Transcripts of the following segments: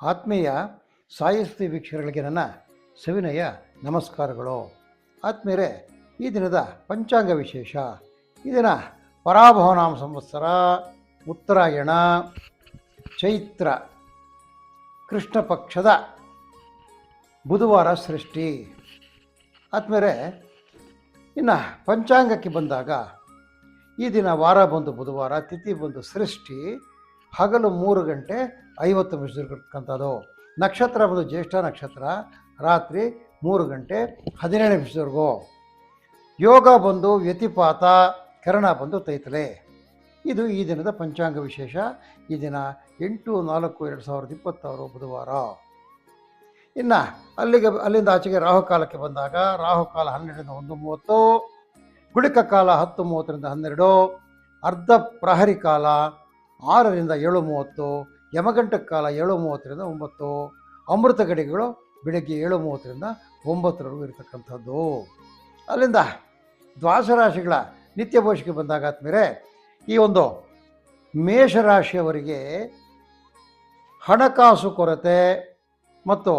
ಆತ್ಮೀಯ ಸಾಹಿತ್ಯ ವೀಕ್ಷಕರಿಗೆ ನನ್ನ ಸವಿನಯ ನಮಸ್ಕಾರಗಳು. ಆತ್ಮೀಯರೇ, ಈ ದಿನದ ಪಂಚಾಂಗ ವಿಶೇಷ. ಈ ದಿನ ಪರಾಭವನಾಮ ಸಂವತ್ಸರ, ಉತ್ತರಾಯಣ, ಚೈತ್ರ ಕೃಷ್ಣ ಪಕ್ಷದ ಬುಧವಾರ ಸೃಷ್ಟಿ. ಆತ್ಮೀಯರೇ, ಇನ್ನು ಪಂಚಾಂಗಕ್ಕೆ ಬಂದಾಗ ಈ ದಿನ ವಾರ ಬಂದು ಬುಧವಾರ, ತಿಥಿ ಬಂದು ಸೃಷ್ಟಿ, ಹಗಲು 3 ಗಂಟೆ 50 ನಿಮಿಷದವರೆಗಿರ್ತಕ್ಕಂಥದ್ದು. ನಕ್ಷತ್ರ ಬಂದು ಜ್ಯೇಷ್ಠ ನಕ್ಷತ್ರ, ರಾತ್ರಿ 3 ಗಂಟೆ 17 ನಿಮಿಷದವರೆಗೂ. ಯೋಗ ಬಂದು ವ್ಯತಿಪಾತ, ಕರಣ ಬಂದು ತೈತಲೆ. ಇದು ಈ ದಿನದ ಪಂಚಾಂಗ ವಿಶೇಷ. ಈ ದಿನ 8/4/2026 ಬುಧವಾರ. ಇನ್ನು ಅಲ್ಲಿಂದ ಆಚೆಗೆ ರಾಹುಕಾಲಕ್ಕೆ ಬಂದಾಗ ರಾಹುಕಾಲ 12ರಿಂದ 1:30, ಗುಳಿಕ ಕಾಲ 10:30ರಿಂದ 12, ಅರ್ಧ ಪ್ರಹರಿ ಕಾಲ 6ರಿಂದ 7:30, ಯಮಗಂಟಕ ಕಾಲ 7:30ರಿಂದ 9, ಅಮೃತ ಗಡಿಗಳು ಬೆಳಗ್ಗೆ 7:30ರಿಂದ 9ರವರೆಗೂ ಇರತಕ್ಕಂಥದ್ದು. ಅಲ್ಲಿಂದ ದ್ವಾದಶ ರಾಶಿಗಳ ನಿತ್ಯ ಭವಿಷ್ಯಕ್ಕೆ ಬಂದಾಗ ಆದ್ಮೇಲೆ ಈ ಒಂದು ಮೇಷರಾಶಿಯವರಿಗೆ ಹಣಕಾಸು ಕೊರತೆ ಮತ್ತು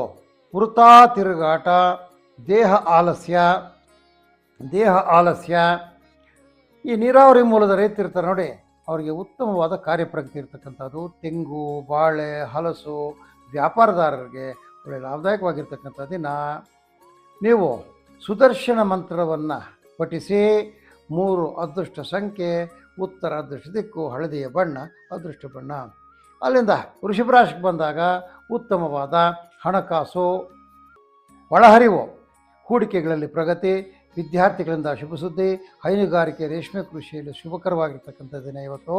ವೃಥಾ ತಿರುಗಾಟ, ದೇಹ ಆಲಸ್ಯ. ಈ ನೀರಾವರಿ ಮೂಲದ ರೈತರಿರ್ತಾರೆ ನೋಡಿ, ಅವರಿಗೆ ಉತ್ತಮವಾದ ಕಾರ್ಯಪ್ರಗತಿ ಇರ್ತಕ್ಕಂಥದ್ದು. ತೆಂಗು, ಬಾಳೆ, ಹಲಸು ವ್ಯಾಪಾರದಾರರಿಗೆ ಒಳ್ಳೆಯ ಲಾಭದಾಯಕವಾಗಿರ್ತಕ್ಕಂಥ ದಿನ. ನೀವು ಸುದರ್ಶನ ಮಂತ್ರವನ್ನು ಪಠಿಸಿ. 3 ಅದೃಷ್ಟ ಸಂಖ್ಯೆ, ಉತ್ತರ ಅದೃಷ್ಟ ದಿಕ್ಕು, ಹಳದಿಯ ಬಣ್ಣ ಅದೃಷ್ಟ ಬಣ್ಣ. ಅಲ್ಲಿಂದ ವೃಷಭ ರಾಶಿಗೆ ಬಂದಾಗ ಉತ್ತಮವಾದ ಹಣಕಾಸು, ಒಳಹರಿವು, ಹೂಡಿಕೆಗಳಲ್ಲಿ ಪ್ರಗತಿ, ವಿದ್ಯಾರ್ಥಿಗಳಿಂದ ಶುಭ ಸುದ್ದಿ, ಹೈನುಗಾರಿಕೆ, ರೇಷ್ಮೆ ಕೃಷಿಯಲ್ಲಿ ಶುಭಕರವಾಗಿರ್ತಕ್ಕಂಥ ದಿನ ಇವತ್ತು.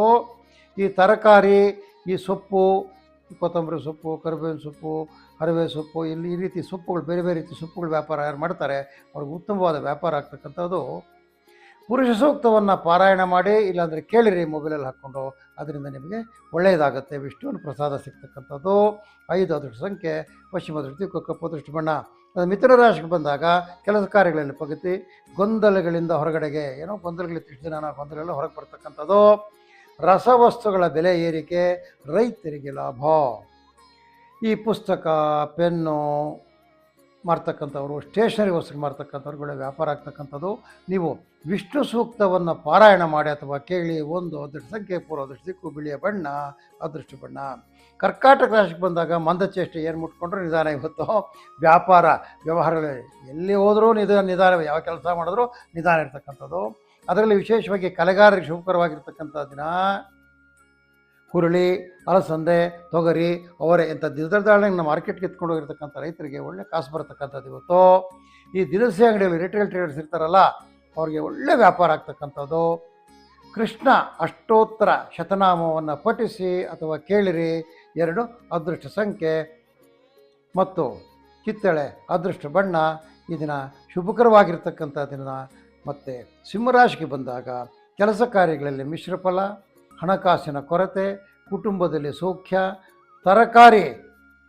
ಈ ತರಕಾರಿ, ಈ ಸೊಪ್ಪು, ಕೊತ್ತಂಬರಿ ಸೊಪ್ಪು, ಕರಿಬೇವಿನ ಸೊಪ್ಪು, ಹರಿವೆ ಸೊಪ್ಪು, ಇಲ್ಲಿ ಈ ರೀತಿ ಸೊಪ್ಪುಗಳು, ಬೇರೆ ಬೇರೆ ರೀತಿ ಸೊಪ್ಪುಗಳು ವ್ಯಾಪಾರ ಯಾರು ಮಾಡ್ತಾರೆ ಅವ್ರಿಗೆ ಉತ್ತಮವಾದ ವ್ಯಾಪಾರ ಆಗ್ತಕ್ಕಂಥದ್ದು. ಪುರುಷ ಸೂಕ್ತವನ್ನು ಪಾರಾಯಣ ಮಾಡಿ, ಇಲ್ಲಾಂದರೆ ಕೇಳಿರಿ ಮೊಬೈಲಲ್ಲಿ ಹಾಕ್ಕೊಂಡು, ಅದರಿಂದ ನಿಮಗೆ ಒಳ್ಳೆಯದಾಗುತ್ತೆ. ವಿಷ್ಣುವಿನ ಪ್ರಸಾದ ಸಿಗ್ತಕ್ಕಂಥದ್ದು. 5 ಅದೃಷ್ಟ ಸಂಖ್ಯೆ, ಪಶ್ಚಿಮ ದೃಷ್ಟಿ, ಕಪ್ಪು ಅದೃಷ್ಟ ಬಣ್ಣ. ಮಿಥುನ ರಾಶಿಗೆ ಬಂದಾಗ ಕೆಲಸ ಕಾರ್ಯಗಳಲ್ಲಿ ಪ್ರಗತಿ, ಗೊಂದಲಗಳಿಂದ ಹೊರಗಡೆಗೆ, ಏನೋ ಗೊಂದಲಗಳಿತ್ತು ಇಷ್ಟು ದಿನ, ಗೊಂದಲಗಳೆಲ್ಲ ಹೊರಗೆ ಬರ್ತಕ್ಕಂಥದ್ದು. ರಸವಸ್ತುಗಳ ಬೆಲೆ ಏರಿಕೆ, ರೈತರಿಗೆ ಲಾಭ. ಈ ಪುಸ್ತಕ, ಪೆನ್ನು ಮಾರ್ತಕ್ಕಂಥವ್ರು, ಸ್ಟೇಷನರಿ ವಸ್ತುಗಳು ಮಾರ್ತಕ್ಕಂಥವ್ರುಗಳ ವ್ಯಾಪಾರ ಆಗ್ತಕ್ಕಂಥದ್ದು. ನೀವು ವಿಷ್ಣು ಸೂಕ್ತವನ್ನು ಪಾರಾಯಣ ಮಾಡಿ ಅಥವಾ ಕೇಳಿ. 1 ಅದೃಷ್ಟ ಸಂಖ್ಯೆ, ಪೂರ್ವ ಅದೃಷ್ಟ ದಿಕ್ಕು, ಬಿಳಿಯ ಬಣ್ಣ ಅದೃಷ್ಟ ಬಣ್ಣ. ಕರ್ಕಾಟಕ ರಾಶಿಗೆ ಬಂದಾಗ ಮಂದಚೇಷ್ಟೆ, ಏನು ಮುಟ್ಕೊಂಡ್ರೂ ನಿಧಾನ ಇವತ್ತು. ವ್ಯಾಪಾರ ವ್ಯವಹಾರಗಳಲ್ಲಿ ಎಲ್ಲಿ ಹೋದರೂ ನಿಧಾನ, ಯಾವ ಕೆಲಸ ಮಾಡಿದ್ರೂ ನಿಧಾನ ಇರ್ತಕ್ಕಂಥದ್ದು. ಅದರಲ್ಲಿ ವಿಶೇಷವಾಗಿ ಕಲೆಗಾರರಿಗೆ ಶುಭಕರವಾಗಿರ್ತಕ್ಕಂಥ ದಿನ. ಹುರುಳಿ, ಅಲಸಂದೆ, ತೊಗರಿ, ಅವರೆ ಇಂಥ ದ್ವಿದಳ ಮಾರ್ಕೆಟ್ಗೆ ಎತ್ಕೊಂಡು ಹೋಗಿರ್ತಕ್ಕಂಥ ರೈತರಿಗೆ ಒಳ್ಳೆ ಕಾಸು ಬರತಕ್ಕಂಥದ್ದು ಇವತ್ತು. ಈ ದಿನಸಿ ಅಂಗಡಿಯಲ್ಲಿ ರಿಟೇಲ್ ಟ್ರೇಡರ್ಸ್ ಇರ್ತಾರಲ್ಲ, ಅವ್ರಿಗೆ ಒಳ್ಳೆ ವ್ಯಾಪಾರ ಆಗ್ತಕ್ಕಂಥದ್ದು. ಕೃಷ್ಣ ಅಷ್ಟೋತ್ತರ ಶತನಾಮವನ್ನು ಪಠಿಸಿ ಅಥವಾ ಕೇಳಿರಿ. 2 ಅದೃಷ್ಟ ಸಂಖ್ಯೆ ಮತ್ತು ಕಿತ್ತಳೆ ಅದೃಷ್ಟ ಬಣ್ಣ. ಈ ದಿನ ಶುಭಕರವಾಗಿರ್ತಕ್ಕಂಥ ದಿನ. ಮತ್ತು ಸಿಂಹರಾಶಿಗೆ ಬಂದಾಗ ಕೆಲಸ ಕಾರ್ಯಗಳಲ್ಲಿ ಮಿಶ್ರ ಫಲ, ಹಣಕಾಸಿನ ಕೊರತೆ, ಕುಟುಂಬದಲ್ಲಿ ಸೌಖ್ಯ, ತರಕಾರಿ,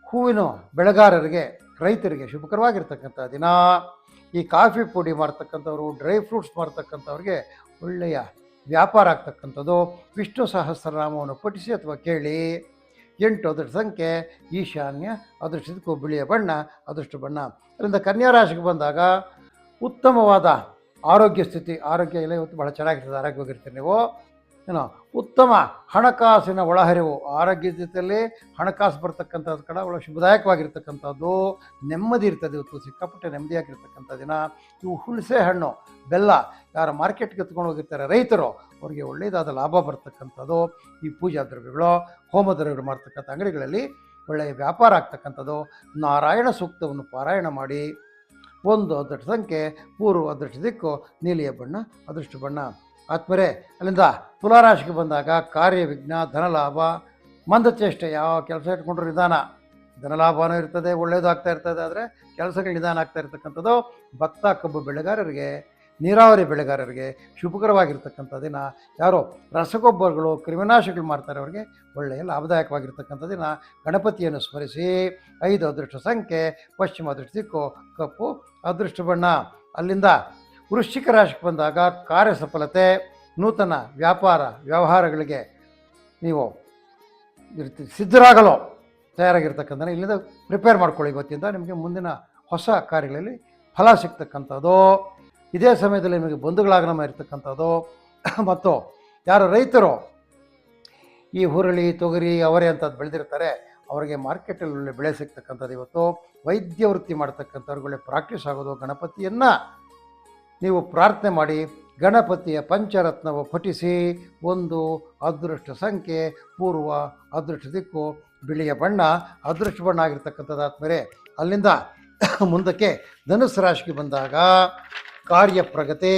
ಹೂವಿನ ಬೆಳೆಗಾರರಿಗೆ, ರೈತರಿಗೆ ಶುಭಕರವಾಗಿರ್ತಕ್ಕಂಥ ದಿನ. ಈ ಕಾಫಿ ಪುಡಿ ಮಾರ್ತಕ್ಕಂಥವ್ರು, ಡ್ರೈ ಫ್ರೂಟ್ಸ್ ಮಾರ್ತಕ್ಕಂಥವ್ರಿಗೆ ಒಳ್ಳೆಯ ವ್ಯಾಪಾರ ಆಗ್ತಕ್ಕಂಥದ್ದು. ವಿಷ್ಣು ಸಹಸ್ರನಾಮವನ್ನು ಪಠಿಸಿ ಅಥವಾ ಕೇಳಿ. 8 ಅದೃಷ್ಟ ಸಂಖ್ಯೆ, ಈಶಾನ್ಯ ಅದೃಷ್ಟಕ್ಕೂ, ಬಿಳಿಯ ಬಣ್ಣ ಅದೃಷ್ಟ ಬಣ್ಣ. ಅದರಿಂದ ಕನ್ಯಾ ರಾಶಿಗೆ ಬಂದಾಗ ಉತ್ತಮವಾದ ಆರೋಗ್ಯ ಸ್ಥಿತಿ, ಆರೋಗ್ಯ ಎಲ್ಲ ಇವತ್ತು ಭಾಳ ಚೆನ್ನಾಗಿರ್ತದೆ, ಆರೋಗ್ಯವಾಗಿರ್ತೀರಿ ನೀವು. ಏನೋ ಉತ್ತಮ ಹಣಕಾಸಿನ ಒಳಹರಿವು, ಆರೋಗ್ಯ ಜೊತೆಯಲ್ಲಿ ಹಣಕಾಸು ಬರ್ತಕ್ಕಂಥದ್ದು ಕಡೆ ಒಳ್ಳೆ ಶುಭದಾಯಕವಾಗಿರ್ತಕ್ಕಂಥದ್ದು. ನೆಮ್ಮದಿ ಇರ್ತದೆ ಇವತ್ತು, ಸಿಕ್ಕಾಪಟ್ಟೆ ನೆಮ್ಮದಿಯಾಗಿರ್ತಕ್ಕಂಥ ದಿನ. ಇವು ಹುಣಸೆ ಹಣ್ಣು, ಬೆಲ್ಲ ಯಾರು ಮಾರ್ಕೆಟ್ಗೆ ಎತ್ಕೊಂಡು ಹೋಗಿರ್ತಾರೆ ರೈತರು, ಅವರಿಗೆ ಒಳ್ಳೆಯದಾದ ಲಾಭ ಬರ್ತಕ್ಕಂಥದ್ದು. ಈ ಪೂಜಾ ದ್ರವ್ಯಗಳು, ಹೋಮ ದ್ರವ್ಯಗಳು ಮಾಡ್ತಕ್ಕಂಥ ಅಂಗಡಿಗಳಲ್ಲಿ ಒಳ್ಳೆಯ ವ್ಯಾಪಾರ ಆಗ್ತಕ್ಕಂಥದ್ದು. ನಾರಾಯಣ ಸೂಕ್ತವನ್ನು ಪಾರಾಯಣ ಮಾಡಿ. 1 ಅದೃಷ್ಟ ಸಂಖ್ಯೆ, ಪೂರ್ವ ಅದೃಷ್ಟ ದಿಕ್ಕು, ನೀಲಿಯ ಬಣ್ಣ ಅದೃಷ್ಟ ಬಣ್ಣ. ಆತ್ಮರೇ, ಅಲ್ಲಿಂದ ತುಲಾರಾಶಿಗೆ ಬಂದಾಗ ಕಾರ್ಯವಿಘ್ನ, ಧನಲಾಭ, ಮಂದಚೇಷ್ಟೆ. ಯಾವ ಕೆಲಸ ಇಟ್ಕೊಂಡ್ರೂ ನಿಧಾನ, ಧನಲಾಭನೂ ಇರ್ತದೆ, ಒಳ್ಳೆಯದು ಆಗ್ತಾ ಇರ್ತದೆ, ಆದರೆ ಕೆಲಸಗಳು ನಿಧಾನ ಆಗ್ತಾ ಇರ್ತಕ್ಕಂಥದ್ದು. ಭತ್ತ, ಕಬ್ಬು ಬೆಳೆಗಾರರಿಗೆ, ನೀರಾವರಿ ಬೆಳೆಗಾರರಿಗೆ ಶುಭಕರವಾಗಿರ್ತಕ್ಕಂಥ ದಿನ. ಯಾರೋ ರಸಗೊಬ್ಬರಗಳು, ಕ್ರಿಮಿನಾಶಕಗಳು ಮಾಡ್ತಾರೆ ಅವರಿಗೆ ಒಳ್ಳೆಯ ಲಾಭದಾಯಕವಾಗಿರ್ತಕ್ಕಂಥ ದಿನ. ಗಣಪತಿಯನ್ನು ಸ್ಮರಿಸಿ. 5 ಅದೃಷ್ಟ ಸಂಖ್ಯೆ, ಪಶ್ಚಿಮ ಅದೃಷ್ಟ ದಿಕ್ಕು, ಕಪ್ಪು ಅದೃಷ್ಟ ಬಣ್ಣ. ಅಲ್ಲಿಂದ ವೃಶ್ಚಿಕ ರಾಶಿಗೆ ಬಂದಾಗ ಕಾರ್ಯ ಸಫಲತೆ, ನೂತನ ವ್ಯಾಪಾರ ವ್ಯವಹಾರಗಳಿಗೆ ನೀವು ಸಿದ್ಧರಾಗಲು ತಯಾರಾಗಿರ್ತಕ್ಕಂಥ ಇಲ್ಲಿಂದ ಪ್ರಿಪೇರ್ ಮಾಡ್ಕೊಳ್ಳಿ. ಇವತ್ತಿಂದ ನಿಮಗೆ ಮುಂದಿನ ಹೊಸ ಕಾರ್ಯಗಳಲ್ಲಿ ಫಲ ಸಿಗ್ತಕ್ಕಂಥದ್ದು. ಇದೇ ಸಮಯದಲ್ಲಿ ನಿಮಗೆ ಬಂಧುಗಳಾಗಮನ ಇರ್ತಕ್ಕಂಥದ್ದು. ಮತ್ತು ಯಾರು ರೈತರು ಈ ಹುರುಳಿ, ತೊಗರಿ, ಅವರೆ ಅಂಥದ್ದು ಬೆಳೆದಿರ್ತಾರೆ, ಅವರಿಗೆ ಮಾರ್ಕೆಟಲ್ಲಿ ಒಳ್ಳೆ ಬೆಳೆ ಸಿಗ್ತಕ್ಕಂಥದ್ದು. ಇವತ್ತು ವೈದ್ಯ ವೃತ್ತಿ ಮಾಡ್ತಕ್ಕಂಥವ್ರಿಗೆ ಒಳ್ಳೆ ಪ್ರಾಕ್ಟೀಸ್ ಆಗೋದು. ಗಣಪತಿಯನ್ನು ನೀವು ಪ್ರಾರ್ಥನೆ ಮಾಡಿ ಗಣಪತಿಯ ಪಂಚರತ್ನವು ಪಠಿಸಿ. ಒಂದು ಅದೃಷ್ಟ ಸಂಖ್ಯೆ ಪೂರ್ವ, ಅದೃಷ್ಟ ದಿಕ್ಕು, ಬಿಳಿಯ ಬಣ್ಣ ಅದೃಷ್ಟ ಬಣ್ಣ ಆಗಿರ್ತಕ್ಕಂಥದ್ದು. ಆದಮೇಲೆ ಅಲ್ಲಿಂದ ಮುಂದಕ್ಕೆ ಧನುಸ್ಸು ರಾಶಿಗೆ ಬಂದಾಗ ಕಾರ್ಯ ಪ್ರಗತಿ,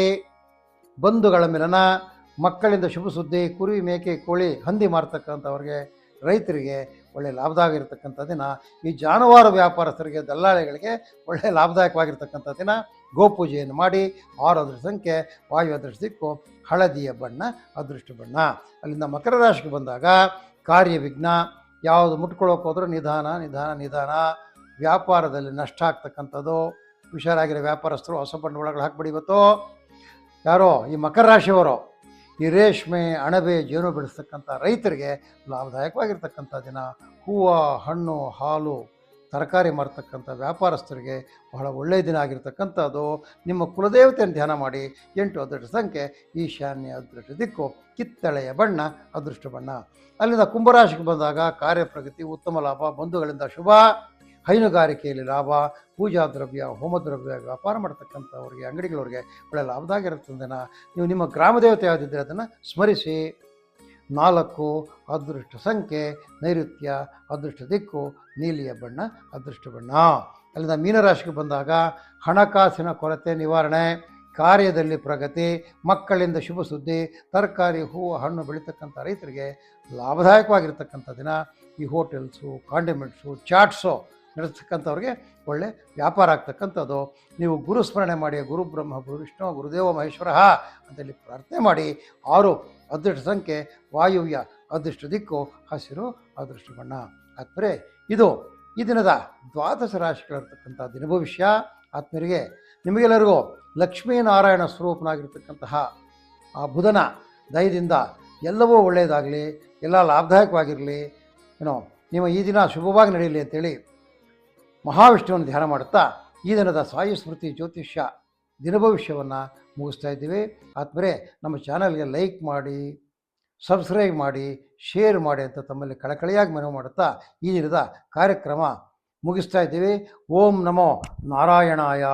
ಬಂಧುಗಳ ಮಿಲನ, ಮಕ್ಕಳಿಂದ ಶುಭ ಸುದ್ದಿ, ಕುರಿ, ಮೇಕೆ, ಕೋಳಿ, ಹಂದಿ ಮಾರ್ತಕ್ಕಂಥವ್ರಿಗೆ, ರೈತರಿಗೆ ಒಳ್ಳೆಯ ಲಾಭದಾಯಕವಾಗಿರ್ತಕ್ಕಂಥ ದಿನ. ಈ ಜಾನುವಾರು ವ್ಯಾಪಾರಸ್ಥರಿಗೆ, ದಲ್ಲಾಳಿಗಳಿಗೆ ಒಳ್ಳೆಯ ಲಾಭದಾಯಕವಾಗಿರ್ತಕ್ಕಂಥ ದಿನ. ಗೋಪೂಜೆಯನ್ನು ಮಾಡಿ. 6 ಅದೃಷ್ಟ ಸಂಖ್ಯೆ ವಾಯು, ಅದೃಷ್ಟ ದಿಕ್ಕು, ಹಳದಿಯ ಬಣ್ಣ ಅದೃಷ್ಟ ಬಣ್ಣ. ಅಲ್ಲಿಂದ ಮಕರ ರಾಶಿಗೆ ಬಂದಾಗ ಕಾರ್ಯ ವಿಘ್ನ, ಯಾವುದು ಮುಟ್ಕೊಳ್ಳೋಕೆ ಹೋದರೂ ನಿಧಾನ ನಿಧಾನ ನಿಧಾನ. ವ್ಯಾಪಾರದಲ್ಲಿ ನಷ್ಟ ಆಗ್ತಕ್ಕಂಥದ್ದು. ಹುಷಾರಾಗಿರೋ ವ್ಯಾಪಾರಸ್ಥರು ಹೊಸ ಬಂಡವಾಳಗಳು ಹಾಕ್ಬಿಡಿ. ಇವತ್ತು ಯಾರೋ ಈ ಮಕರ ರಾಶಿಯವರು ಈ ರೇಷ್ಮೆ, ಅಣಬೆ, ಜೇನು ಬೆಳೆಸ್ತಕ್ಕಂಥ ರೈತರಿಗೆ ಲಾಭದಾಯಕವಾಗಿರ್ತಕ್ಕಂಥ ದಿನ. ಹೂವು, ಹಣ್ಣು, ಹಾಲು, ತರಕಾರಿ ಮಾರ್ತಕ್ಕಂಥ ವ್ಯಾಪಾರಸ್ಥರಿಗೆ ಬಹಳ ಒಳ್ಳೆಯ ದಿನ ಆಗಿರ್ತಕ್ಕಂಥದ್ದು. ನಿಮ್ಮ ಕುಲದೇವತೆಯನ್ನು ಧ್ಯಾನ ಮಾಡಿ. 8 ಅದೃಷ್ಟ ಸಂಖ್ಯೆ ಈಶಾನ್ಯ, ಅದೃಷ್ಟ ದಿಕ್ಕು, ಕಿತ್ತಳೆಯ ಬಣ್ಣ ಅದೃಷ್ಟ ಬಣ್ಣ. ಅಲ್ಲಿಂದ ಕುಂಭರಾಶಿಗೆ ಬಂದಾಗ ಕಾರ್ಯ ಪ್ರಗತಿ, ಉತ್ತಮ ಲಾಭ, ಬಂಧುಗಳಿಂದ ಶುಭ, ಹೈನುಗಾರಿಕೆಯಲ್ಲಿ ಲಾಭ, ಪೂಜಾ ದ್ರವ್ಯ, ಹೋಮದ್ರವ್ಯ ವ್ಯಾಪಾರ ಮಾಡ್ತಕ್ಕಂಥವ್ರಿಗೆ, ಅಂಗಡಿಗಳವ್ರಿಗೆ ಒಳ್ಳೆ ಲಾಭದಾಗಿರುತ್ತೆ ದಿನ. ನೀವು ನಿಮ್ಮ ಗ್ರಾಮ ದೇವತೆ ಯಾವುದಿದ್ದರೆ ಅದನ್ನು ಸ್ಮರಿಸಿ. 4 ಅದೃಷ್ಟ ಸಂಖ್ಯೆ ನೈಋತ್ಯ, ಅದೃಷ್ಟ ದಿಕ್ಕು, ನೀಲಿಯ ಬಣ್ಣ ಅದೃಷ್ಟ ಬಣ್ಣ. ಅಲ್ಲಿಂದ ಮೀನರಾಶಿಗೆ ಬಂದಾಗ ಹಣಕಾಸಿನ ಕೊರತೆ ನಿವಾರಣೆ, ಕಾರ್ಯದಲ್ಲಿ ಪ್ರಗತಿ, ಮಕ್ಕಳಿಂದ ಶುಭ ಸುದ್ದಿ, ತರಕಾರಿ, ಹೂವು, ಹಣ್ಣು ಬೆಳೀತಕ್ಕಂಥ ರೈತರಿಗೆ ಲಾಭದಾಯಕವಾಗಿರ್ತಕ್ಕಂಥ ದಿನ. ಈ ಹೋಟೆಲ್ಸು, ಕಾಂಡಿಮೆಂಟ್ಸು, ಚಾಟ್ಸು ನಡೆಸ್ತಕ್ಕಂಥವ್ರಿಗೆ ಒಳ್ಳೆ ವ್ಯಾಪಾರ ಆಗ್ತಕ್ಕಂಥದ್ದು. ನೀವು ಗುರು ಸ್ಮರಣೆ ಮಾಡಿ. ಗುರು ಬ್ರಹ್ಮ, ಗುರು ವಿಷ್ಣು, ಗುರುದೇವ ಮಹೇಶ್ವರ ಅಂತೇಳಿ ಪ್ರಾರ್ಥನೆ ಮಾಡಿ. 6 ಅದೃಷ್ಟ ಸಂಖ್ಯೆ ವಾಯುವ್ಯ, ಅದೃಷ್ಟ ದಿಕ್ಕು, ಹಸಿರು ಅದೃಷ್ಟ ಬಣ್ಣ. ಆತ್ಮರೆ ಇದು ಈ ದಿನದ ದ್ವಾದಶ ರಾಶಿಗಳಿರ್ತಕ್ಕಂಥ ದಿನ ಭವಿಷ್ಯ. ಆತ್ಮರಿಗೆ ನಿಮಗೆಲ್ಲರಿಗೂ ಲಕ್ಷ್ಮೀನಾರಾಯಣ ಸ್ವರೂಪನಾಗಿರ್ತಕ್ಕಂತಹ ಆ ಬುಧನ ದಯದಿಂದ ಎಲ್ಲವೂ ಒಳ್ಳೆಯದಾಗಲಿ, ಎಲ್ಲ ಲಾಭದಾಯಕವಾಗಿರಲಿ, ನಿಮ್ಮ ಈ ದಿನ ಶುಭವಾಗಿ ನಡೆಯಲಿ ಅಂತೇಳಿ ಮಹಾವಿಷ್ಣುವನ್ನು ಧ್ಯಾನ ಮಾಡುತ್ತಾ ಈ ದಿನದ ಸಾಯಿ ಸ್ಮೃತಿ ಜ್ಯೋತಿಷ್ಯ ದಿನ ಭವಿಷ್ಯವನ್ನು ಮುಗಿಸ್ತಾ ಇದ್ದೀವಿ. ಆದ್ಮೇಲೆ ನಮ್ಮ ಚಾನಲ್ಗೆ ಲೈಕ್ ಮಾಡಿ, ಸಬ್ಸ್ಕ್ರೈಬ್ ಮಾಡಿ, ಶೇರ್ ಮಾಡಿ ಅಂತ ತಮ್ಮಲ್ಲಿ ಕಳಕಳಿಯಾಗಿ ಮನವಿ ಮಾಡುತ್ತಾ ಈ ದಿನದ ಕಾರ್ಯಕ್ರಮ ಮುಗಿಸ್ತಾ ಇದ್ದೀವಿ. ಓಂ ನಮೋ ನಾರಾಯಣಾಯ.